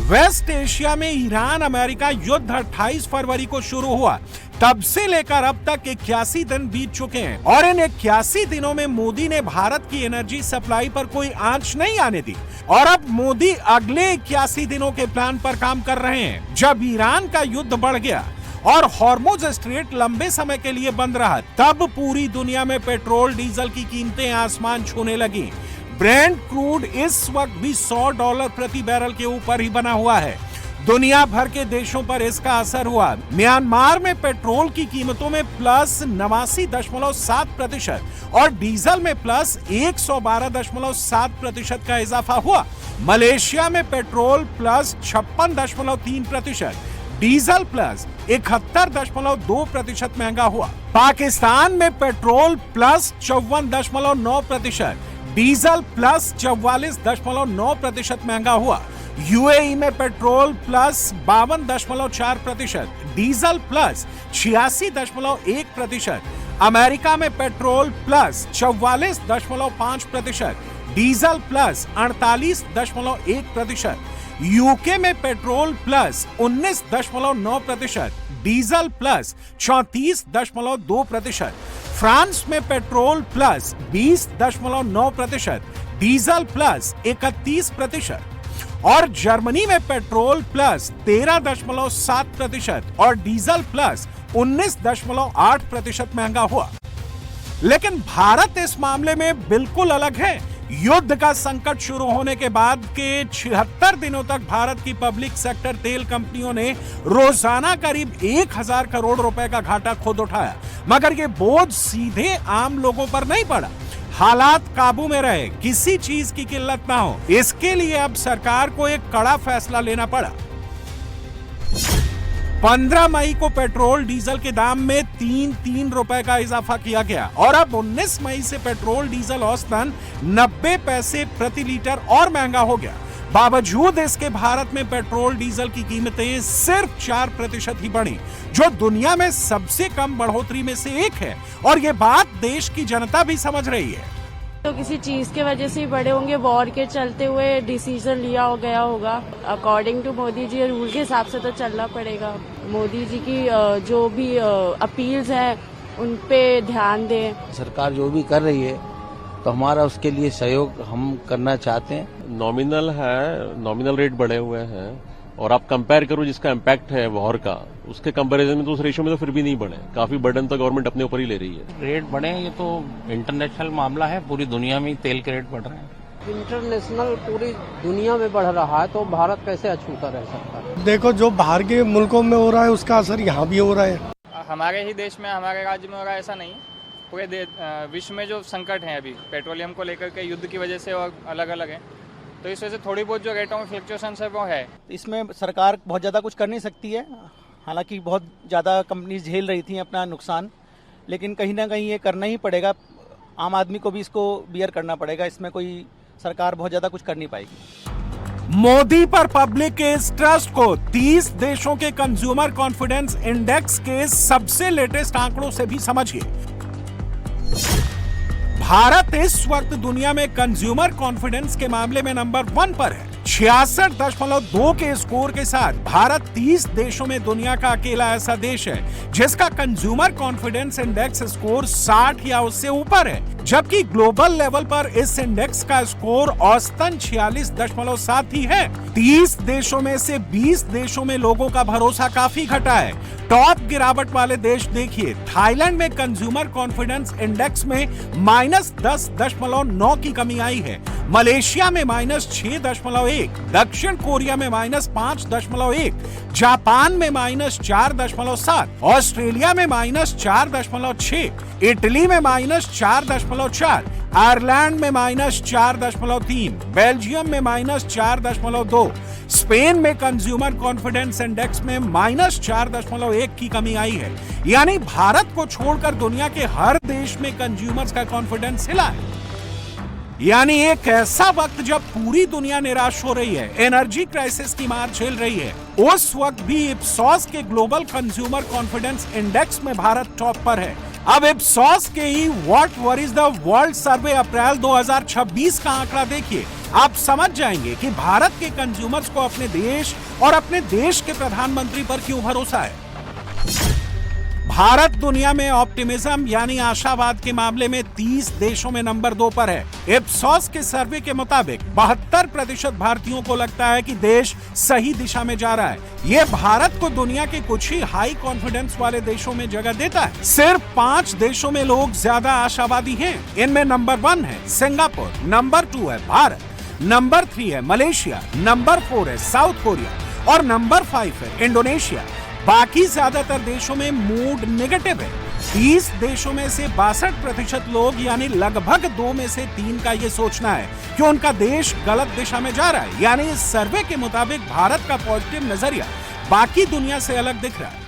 वेस्ट एशिया में ईरान अमेरिका युद्ध 28 फरवरी को शुरू हुआ, तब से लेकर अब तक 81 दिन बीत चुके हैं और इन 81 दिनों में मोदी ने भारत की एनर्जी सप्लाई पर कोई आंच नहीं आने दी। और अब मोदी अगले 81 दिनों के प्लान पर काम कर रहे हैं। जब ईरान का युद्ध बढ़ गया और हॉर्मुज स्ट्रेट लंबे समय के लिए बंद रहा, तब पूरी दुनिया में पेट्रोल डीजल की कीमतें आसमान छूने लगी। ब्रेंट क्रूड इस वक्त भी $100 प्रति बैरल के ऊपर ही बना हुआ है। दुनिया भर के देशों पर इसका असर हुआ। म्यांमार में पेट्रोल की कीमतों में प्लस 89.7% और डीजल में प्लस 112.7% का इजाफा हुआ। मलेशिया में पेट्रोल प्लस 56.3%, डीजल प्लस 71.2% महंगा हुआ। पाकिस्तान में पेट्रोल प्लस 54.9%, डीजल प्लस 44.9% महंगा हुआ। यूएई में petrol plus 52.4%, diesel plus 86.1%, America में petrol plus 44.5%, diesel plus 48.1%, UK में petrol plus 19.9%, diesel plus 34.2%, France में पेट्रोल प्लस 20.9%, डीजल प्लस 31%, और जर्मनी में पेट्रोल प्लस 13.7% और डीजल प्लस 19.8% महंगा हुआ। लेकिन भारत इस मामले में बिल्कुल अलग है। युद्ध का संकट शुरू होने के बाद के 76 दिनों तक भारत की पब्लिक सेक्टर तेल कंपनियों ने रोजाना करीब 1000 करोड़ रुपए का घाटा खुद उठाया, मगर ये बोझ सीधे आम लोगों पर नहीं पड़ा। हालात काबू में रहे, किसी चीज की किल्लत ना हो, इसके लिए अब सरकार को एक कड़ा फैसला लेना पड़ा। 15 मई को पेट्रोल डीजल के दाम में 3 रुपए का इजाफा किया गया और अब 19 मई से पेट्रोल डीजल औसतन 90 पैसे प्रति लीटर और महंगा हो गया। बावजूद इसके भारत में पेट्रोल डीजल की कीमतें सिर्फ 4% ही बढ़ी, जो दुनिया में सबसे कम बढ़ोतरी में से एक है, और ये बात देश की जनता भी समझ रही है। तो किसी चीज के वजह से ही बढ़े होंगे, वॉर के चलते हुए डिसीजन लिया हो गया होगा। According to Modi ji rule के हिसाब से तो चलना पड़ेगा। मोदी जी की जो भी अपील्स हैं उन पे ध्यान दें। सरकार जो भी कर रही है तो हमारा उसके लिए सहयोग हम करना चाहते हैं। नॉमिनल है, नॉमिनल रेट बढ़े हुए हैं, और आप कंपेयर करो जिसका इम्पैक्ट है वॉर का, उसके कंपैरिजन में तो उस रेशियो में तो फिर भी नहीं बढ़े। काफी बर्डन तो गवर्नमेंट अपने ऊपर ही ले रही है। रेट बढ़े, ये तो इंटरनेशनल मामला है, पूरी दुनिया में तेल के रेट बढ़ रहे हैं। इंटरनेशनल पूरी दुनिया में बढ़ रहा है तो भारत कैसे अछूता रह सकता है? देखो, जो बाहर के मुल्कों में हो रहा है उसका असर यहाँ भी हो रहा है। हमारे ही देश में, हमारे राज्य में हो रहा है ऐसा नहीं, पूरे विश्व में जो संकट है अभी पेट्रोलियम को लेकर के युद्ध की वजह से और अलग अलग है, तो इस वजह से थोड़ी बहुत जो रेटों में फ्लक्चुएशन है वो है। इसमें सरकार बहुत ज़्यादा कुछ कर नहीं सकती है। हालांकि बहुत ज़्यादा कंपनीज झेल रही थी अपना नुकसान, लेकिन कहीं ना कहीं ये करना ही पड़ेगा। आम आदमी को भी इसको बियर करना पड़ेगा। इसमें कोई सरकार बहुत ज़्यादा कुछ कर नहीं पाएगी। मोदी पर पब्लिक के इस ट्रस्ट को 30 देशों के कंज्यूमर कॉन्फिडेंस इंडेक्स के सबसे लेटेस्ट आंकड़ों से भी समझिए। भारत इस वक्त दुनिया में कंज्यूमर कॉन्फिडेंस के मामले में नंबर 1 पर है। 66.2 के स्कोर के साथ भारत 30 देशों में दुनिया का अकेला ऐसा देश है जिसका कंज्यूमर कॉन्फिडेंस इंडेक्स स्कोर 60 या उससे ऊपर है, जबकि ग्लोबल लेवल पर इस इंडेक्स का स्कोर औसतन 46.7 ही है। 30 देशों में से 20 देशों में लोगों का भरोसा काफी घटा है। टॉप गिरावट वाले देश देखिए, थाईलैंड में कंज्यूमर कॉन्फिडेंस इंडेक्स में -10.9 की कमी आई है, मलेशिया में -6.1, दक्षिण कोरिया में -5.1, जापान में -4.7, ऑस्ट्रेलिया में -4.6, इटली में -4.4, आयरलैंड में -4.3, बेल्जियम में -4.2, स्पेन में कंज्यूमर कॉन्फिडेंस इंडेक्स में -4.1 की कमी आई है। यानी भारत को छोड़कर दुनिया के हर देश में कंज्यूमर्स का कॉन्फिडेंस हिला है। यानी एक ऐसा वक्त जब पूरी दुनिया निराश हो रही है, एनर्जी क्राइसिस की मार झेल रही है, उस वक्त भी इप्सॉस के ग्लोबल कंज्यूमर कॉन्फिडेंस इंडेक्स में भारत टॉप पर है। अब इप्सॉस के ही व्हाट वरीज द वर्ल्ड सर्वे अप्रैल 2026 का आंकड़ा देखिए, आप समझ जाएंगे कि भारत के कंज्यूमर्स को अपने देश और अपने देश के प्रधानमंत्री पर क्यों भरोसा है। भारत दुनिया में ऑप्टिमिज्म यानी आशावाद के मामले में 30 देशों में नंबर 2 पर है। इप्सॉस के सर्वे के मुताबिक 72% भारतीयों को लगता है कि देश सही दिशा में जा रहा है। ये भारत को दुनिया के कुछ ही हाई कॉन्फिडेंस वाले देशों में जगह देता है। सिर्फ 5 देशों में लोग ज्यादा आशावादी हैं। इनमें नंबर 1 है सिंगापुर, नंबर 2 है भारत, नंबर 3 है मलेशिया, नंबर 4 है साउथ कोरिया और नंबर 5 है इंडोनेशिया। बाकी ज्यादातर देशों में मूड नेगेटिव है। 30 देशों में से 62% लोग यानी लगभग 2 में से 3 का ये सोचना है कि उनका देश गलत दिशा में जा रहा है। यानी इस सर्वे के मुताबिक भारत का पॉजिटिव नजरिया बाकी दुनिया से अलग दिख रहा है।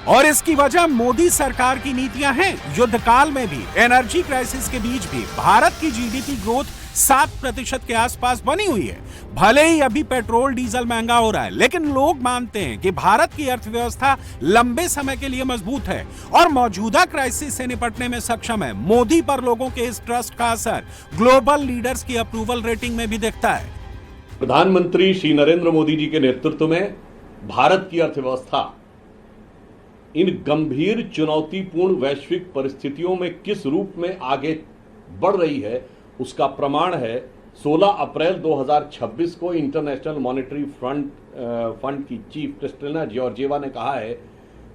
और इसकी वजह मोदी सरकार की नीतियां हैं। युद्ध काल में भी, एनर्जी क्राइसिस के बीच भी भारत की जीडीपी ग्रोथ 7% के आसपास बनी हुई है। भले ही अभी पेट्रोल डीजल महंगा हो रहा है, लेकिन लोग मानते हैं कि भारत की अर्थव्यवस्था लंबे समय के लिए मजबूत है और मौजूदा क्राइसिस से निपटने में सक्षम है। मोदी पर लोगों के इस ट्रस्ट का असर ग्लोबल लीडर्स की अप्रूवल रेटिंग में भी दिखता है। प्रधानमंत्री श्री नरेंद्र मोदी जी के नेतृत्व में भारत की अर्थव्यवस्था इन गंभीर चुनौतीपूर्ण वैश्विक परिस्थितियों में किस रूप में आगे बढ़ रही है, उसका प्रमाण है 16 अप्रैल 2026 को इंटरनेशनल मॉनेटरी फंड की चीफ क्रिस्टलिना जॉर्जिएवा ने कहा है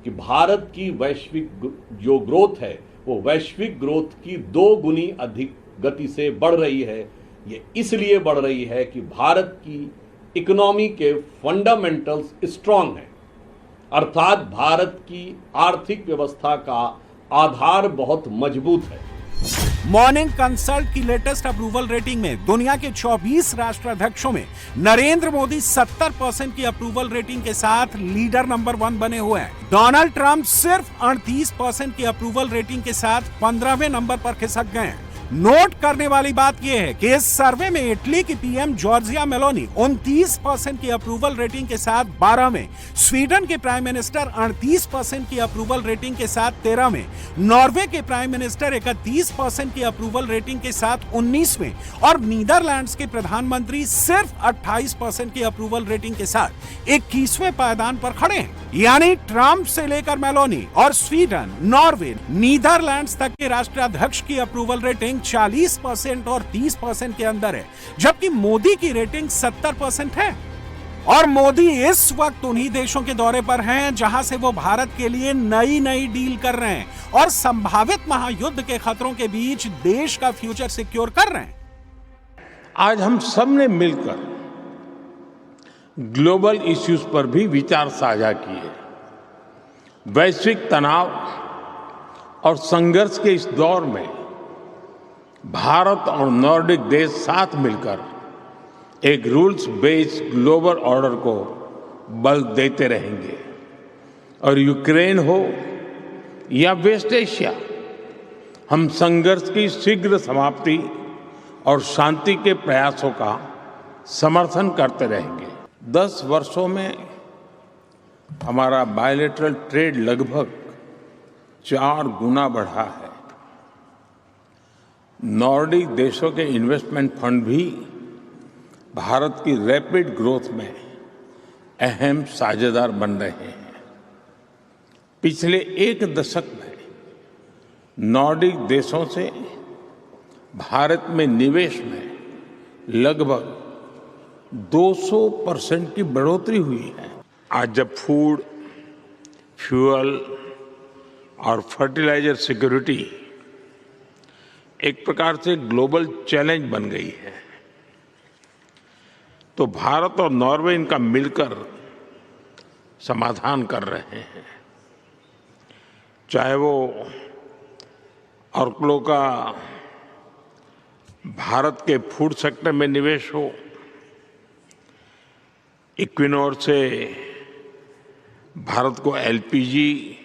कि भारत की वैश्विक जो ग्रोथ है वो वैश्विक ग्रोथ की 2 गुनी अधिक गति से बढ़ रही है। ये इसलिए बढ़ रही है कि भारत की इकोनॉमी के फंडामेंटल्स स्ट्रांग हैं, अर्थात भारत की आर्थिक व्यवस्था का आधार बहुत मजबूत है। मॉर्निंग कंसल्ट की लेटेस्ट अप्रूवल रेटिंग में दुनिया के 24 राष्ट्राध्यक्षों में नरेंद्र मोदी 70% की अप्रूवल रेटिंग के साथ लीडर नंबर 1 बने हुए हैं। डोनाल्ड ट्रंप सिर्फ 38% की अप्रूवल रेटिंग के साथ 15वें नंबर पर खिसक गए हैं। नोट करने वाली बात यह है कि इस सर्वे में इटली की पीएम जॉर्जिया मेलोनी 29% की अप्रूवल रेटिंग के साथ 12वें, स्वीडन के प्राइम मिनिस्टर 38% की अप्रूवल रेटिंग के साथ 13वें, नॉर्वे के प्राइम मिनिस्टर 31% की अप्रूवल रेटिंग के साथ 19वें और नीदरलैंड्स के प्रधानमंत्री सिर्फ 28% की अप्रूवल रेटिंग के साथ 21वें पायदान पर खड़े हैं। यानी ट्रंप से लेकर मेलोनी और स्वीडन, नॉर्वे, नीदरलैंड्स तक के राष्ट्राध्यक्ष की अप्रूवल रेटिंग 40% और 30% के अंदर है, जबकि मोदी की रेटिंग 70% है। और मोदी इस वक्त उन्हीं देशों के दौरे पर हैं जहां से वो भारत के लिए नई नई डील कर रहे हैं और संभावित महायुद्ध के खतरों के बीच देश का फ्यूचर सिक्योर कर रहे हैं। आज हम सब ने मिलकर ग्लोबल इश्यूज पर भी विचार साझा किए। वैश्विक तनाव और संघर्ष के इस दौर में भारत और नॉर्डिक देश साथ मिलकर एक रूल्स बेस्ड ग्लोबल ऑर्डर को बल देते रहेंगे। और यूक्रेन हो या वेस्ट एशिया, हम संघर्ष की शीघ्र समाप्ति और शांति के प्रयासों का समर्थन करते रहेंगे। 10 वर्षों में हमारा बायलैटरल ट्रेड लगभग 4 गुना बढ़ा है। नॉर्डिक देशों के इन्वेस्टमेंट फंड भी भारत की रैपिड ग्रोथ में अहम साझेदार बन रहे हैं। पिछले 1 दशक में नॉर्डिक देशों से भारत में निवेश में लगभग 200% की बढ़ोतरी हुई है। आज जब फूड, फ्यूल और फर्टिलाइजर सिक्योरिटी एक प्रकार से ग्लोबल चैलेंज बन गई है, तो भारत और नॉर्वे इनका मिलकर समाधान कर रहे हैं। चाहे वो ऑर्कलो का भारत के फूड सेक्टर में निवेश हो, इक्विनोर से भारत को एलपीजी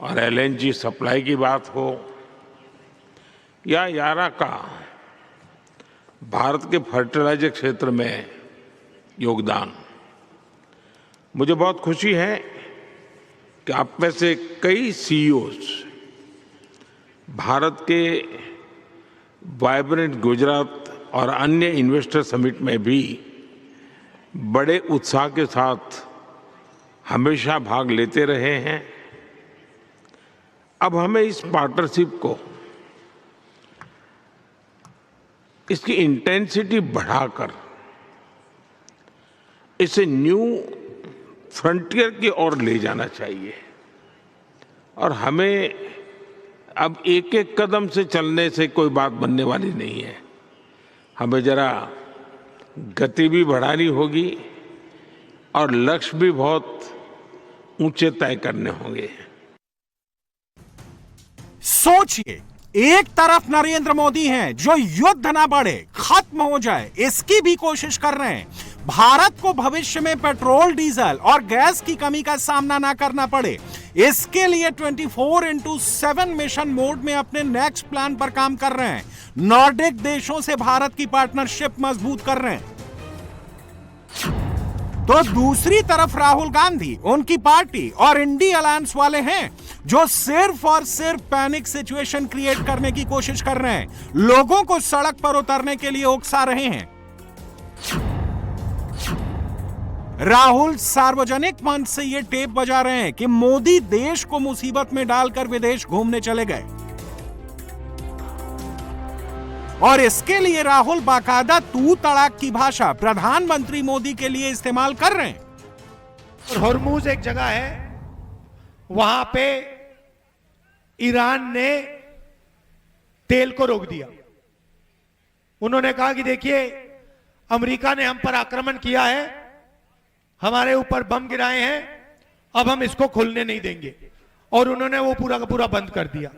और एलएनजी सप्लाई की बात हो, या यारा का भारत के फर्टिलाइजर क्षेत्र में योगदान। मुझे बहुत खुशी है कि आप में से कई सीईओज भारत के वाइब्रेंट गुजरात और अन्य इन्वेस्टर समिट में भी बड़े उत्साह के साथ हमेशा भाग लेते रहे हैं। अब हमें इस पार्टनरशिप को, इसकी इंटेंसिटी बढ़ाकर इसे न्यू फ्रंटियर की ओर ले जाना चाहिए। और हमें अब एक एक कदम से चलने से कोई बात बनने वाली नहीं है। हमें जरा गति भी बढ़ानी होगी और लक्ष्य भी बहुत ऊंचे तय करने होंगे। सोचिए, एक तरफ नरेंद्र मोदी हैं जो युद्ध ना बढ़े, खत्म हो जाए, इसकी भी कोशिश कर रहे हैं। भारत को भविष्य में पेट्रोल, डीजल और गैस की कमी का सामना ना करना पड़े, इसके लिए 24/7 मिशन मोड में अपने नेक्स्ट प्लान पर काम कर रहे हैं। नॉर्डिक देशों से भारत की पार्टनरशिप मजबूत कर रहे हैं। तो दूसरी तरफ राहुल गांधी, उनकी पार्टी और इंडी अलायंस वाले हैं जो सिर्फ और सिर्फ पैनिक सिचुएशन क्रिएट करने की कोशिश कर रहे हैं, लोगों को सड़क पर उतरने के लिए उकसा रहे हैं। राहुल सार्वजनिक मंच से ये टेप बजा रहे हैं कि मोदी देश को मुसीबत में डालकर विदेश घूमने चले गए, और इसके लिए राहुल बाकायदा तू तड़ाक की भाषा प्रधानमंत्री मोदी के लिए इस्तेमाल कर रहे हैं। हॉर्मूज एक जगह है, वहां पे ईरान ने तेल को रोक दिया। उन्होंने कहा कि देखिए, अमेरिका ने हम पर आक्रमण किया है, हमारे ऊपर बम गिराए हैं, अब हम इसको खुलने नहीं देंगे, और उन्होंने वो पूरा का पूरा बंद कर दिया।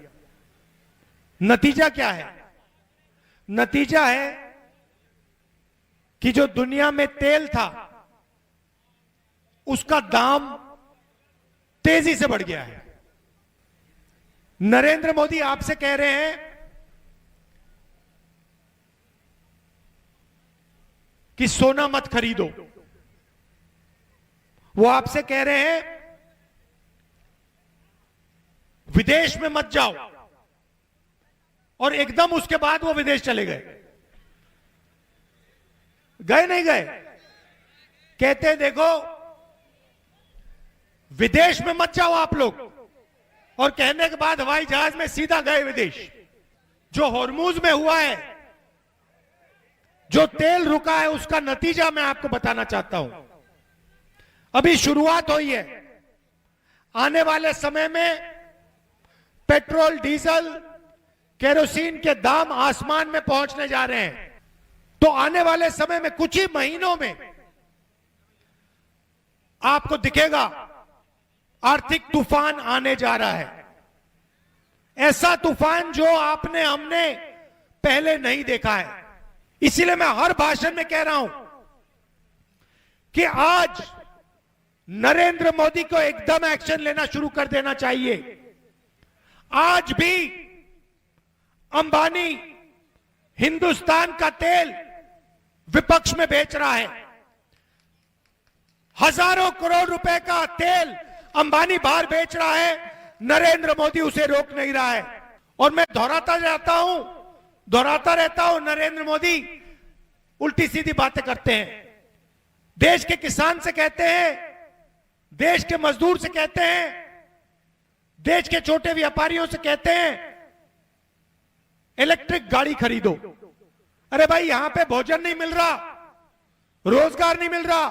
नतीजा क्या है? नतीजा है कि जो दुनिया में तेल था उसका दाम तेजी से बढ़ गया है। नरेंद्र मोदी आपसे कह रहे हैं कि सोना मत खरीदो, वो आपसे कह रहे हैं विदेश में मत जाओ, और एकदम उसके बाद वो विदेश चले गए। गए नहीं गए? कहते हैं देखो, विदेश में मत जाओ आप लोग, और कहने के बाद हवाई जहाज में सीधा गए विदेश। जो हॉर्मूज में हुआ है, जो तेल रुका है, उसका नतीजा मैं आपको बताना चाहता हूं। अभी शुरुआत हुई है, आने वाले समय में पेट्रोल, डीजल, केरोसिन के दाम आसमान में पहुंचने जा रहे हैं। तो आने वाले समय में कुछ ही महीनों में आपको दिखेगा आर्थिक तूफान आने जा रहा है, ऐसा तूफान जो हमने पहले नहीं देखा है। इसीलिए मैं हर भाषण में कह रहा हूं कि आज नरेंद्र मोदी को एकदम एक्शन लेना शुरू कर देना चाहिए। आज भी अंबानी हिंदुस्तान का तेल विपक्ष में बेच रहा है। हजारों करोड़ रुपए का तेल अंबानी बाहर बेच रहा है, नरेंद्र मोदी उसे रोक नहीं रहा है। और मैं दोहराता रहता हूं, नरेंद्र मोदी उल्टी सीधी बातें करते हैं। देश के किसान से कहते हैं, देश के मजदूर से कहते हैं, देश के छोटे व्यापारियों से कहते हैं इलेक्ट्रिक गाड़ी खरीदो। अरे भाई, यहां पे भोजन नहीं मिल रहा, रोजगार नहीं मिल रहा,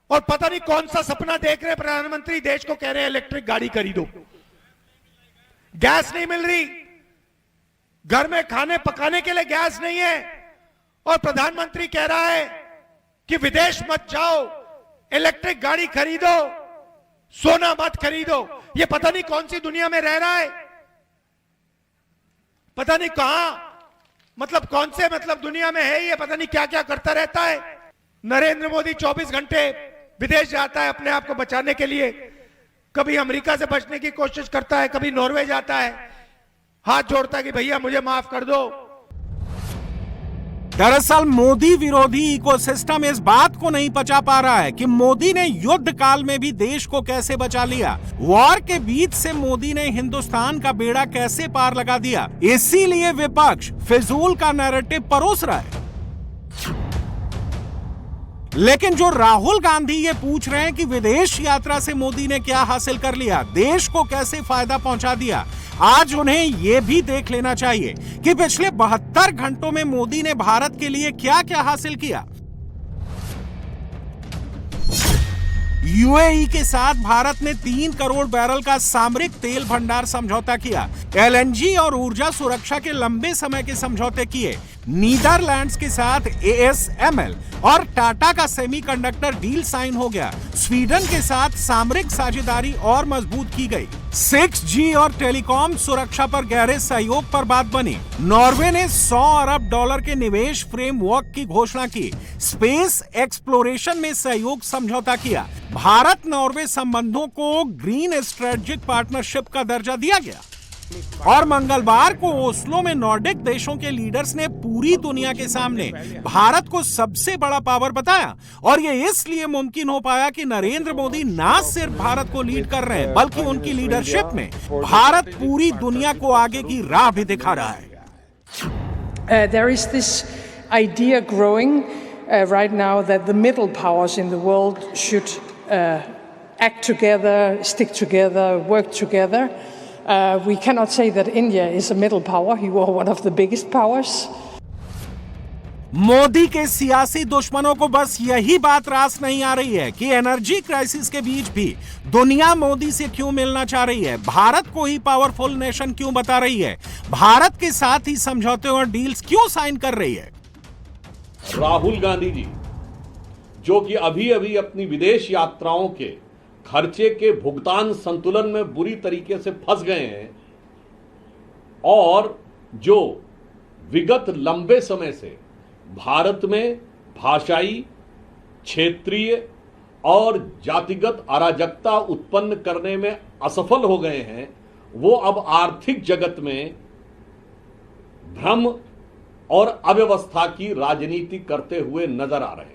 और पता नहीं कौन सा सपना देख रहे प्रधानमंत्री, देश को कह रहे हैं इलेक्ट्रिक गाड़ी खरीदो। गैस नहीं मिल रही, घर में खाने पकाने के लिए गैस नहीं है, और प्रधानमंत्री कह रहा है कि विदेश मत जाओ, इलेक्ट्रिक गाड़ी खरीदो, सोना मत खरीदो। ये पता नहीं कौन सी दुनिया में रह रहा है, पता नहीं कहां, कौन से दुनिया में है ये, पता नहीं क्या क्या करता रहता है। नरेंद्र मोदी 24 घंटे विदेश जाता है अपने आप को बचाने के लिए। कभी अमेरिका से बचने की कोशिश करता है, कभी नॉर्वे जाता है, हाथ जोड़ता है कि भैया मुझे माफ कर दो। दरअसल मोदी विरोधी इकोसिस्टम इस बात को नहीं पचा पा रहा है कि मोदी ने युद्ध काल में भी देश को कैसे बचा लिया, वॉर के बीच से मोदी ने हिंदुस्तान का बेड़ा कैसे पार लगा दिया। इसीलिए विपक्ष फिजूल का नैरेटिव परोस रहा है। लेकिन जो राहुल गांधी ये पूछ रहे हैं कि विदेश यात्रा से मोदी ने क्या हासिल कर लिया, देश को कैसे फायदा पहुंचा दिया, आज उन्हें यह भी देख लेना चाहिए कि पिछले 72 घंटों में मोदी ने भारत के लिए क्या क्या हासिल किया। यूएई के साथ भारत ने 3 करोड़ बैरल का सामरिक तेल भंडार समझौता किया, एलएनजी और ऊर्जा सुरक्षा के लंबे समय के समझौते किए, नीदरलैंड्स के साथ ASML और टाटा का सेमीकंडक्टर डील साइन हो गया। स्वीडन के साथ सामरिक साझेदारी और मजबूत की गई। 6G और टेलीकॉम सुरक्षा पर गहरे सहयोग पर बात बनी। नॉर्वे ने $100 अरब के निवेश फ्रेमवर्क की घोषणा की। स्पेस एक्सप्लोरेशन में सहयोग समझौता किया। भारत नॉर्वे संबंधों को ग्रीन स्ट्रेटेजिक पार्टनरशिप का दर्जा दिया गया। और मंगलवार को ओस्लो में नॉर्डिक देशों के लीडर्स ने पूरी दुनिया के सामने भारत को सबसे बड़ा पावर बताया। और ये इसलिए मुमकिन हो पाया कि नरेंद्र मोदी ना सिर्फ भारत को लीड कर रहे हैं, बल्कि उनकी लीडरशिप में भारत पूरी दुनिया को आगे की राह भी दिखा रहा है। There is this idea growing right now that the middle powers in the world should act together, stick together, work together. We cannot say that India is a middle power. You are one of the biggest powers. Modi के सियासी दुश्मनों को बस यही बात रास नहीं आ रही है कि एनर्जी क्राइसिस के बीच भी दुनिया मोदी से क्यों मिलना चाह रही है, भारत को ही पावरफुल नेशन क्यों बता रही है, भारत के साथ ही समझौते और डील्स क्यों साइन कर रही है। राहुल गांधी जी जो कि अभी अभी अपनी विदेश यात्राओं के खर्चे के भुगतान संतुलन में बुरी तरीके से फंस गए हैं और जो विगत लंबे समय से भारत में भाषाई, क्षेत्रीय और जातिगत अराजकता उत्पन्न करने में असफल हो गए हैं, वो अब आर्थिक जगत में भ्रम और अव्यवस्था की राजनीति करते हुए नजर आ रहे हैं।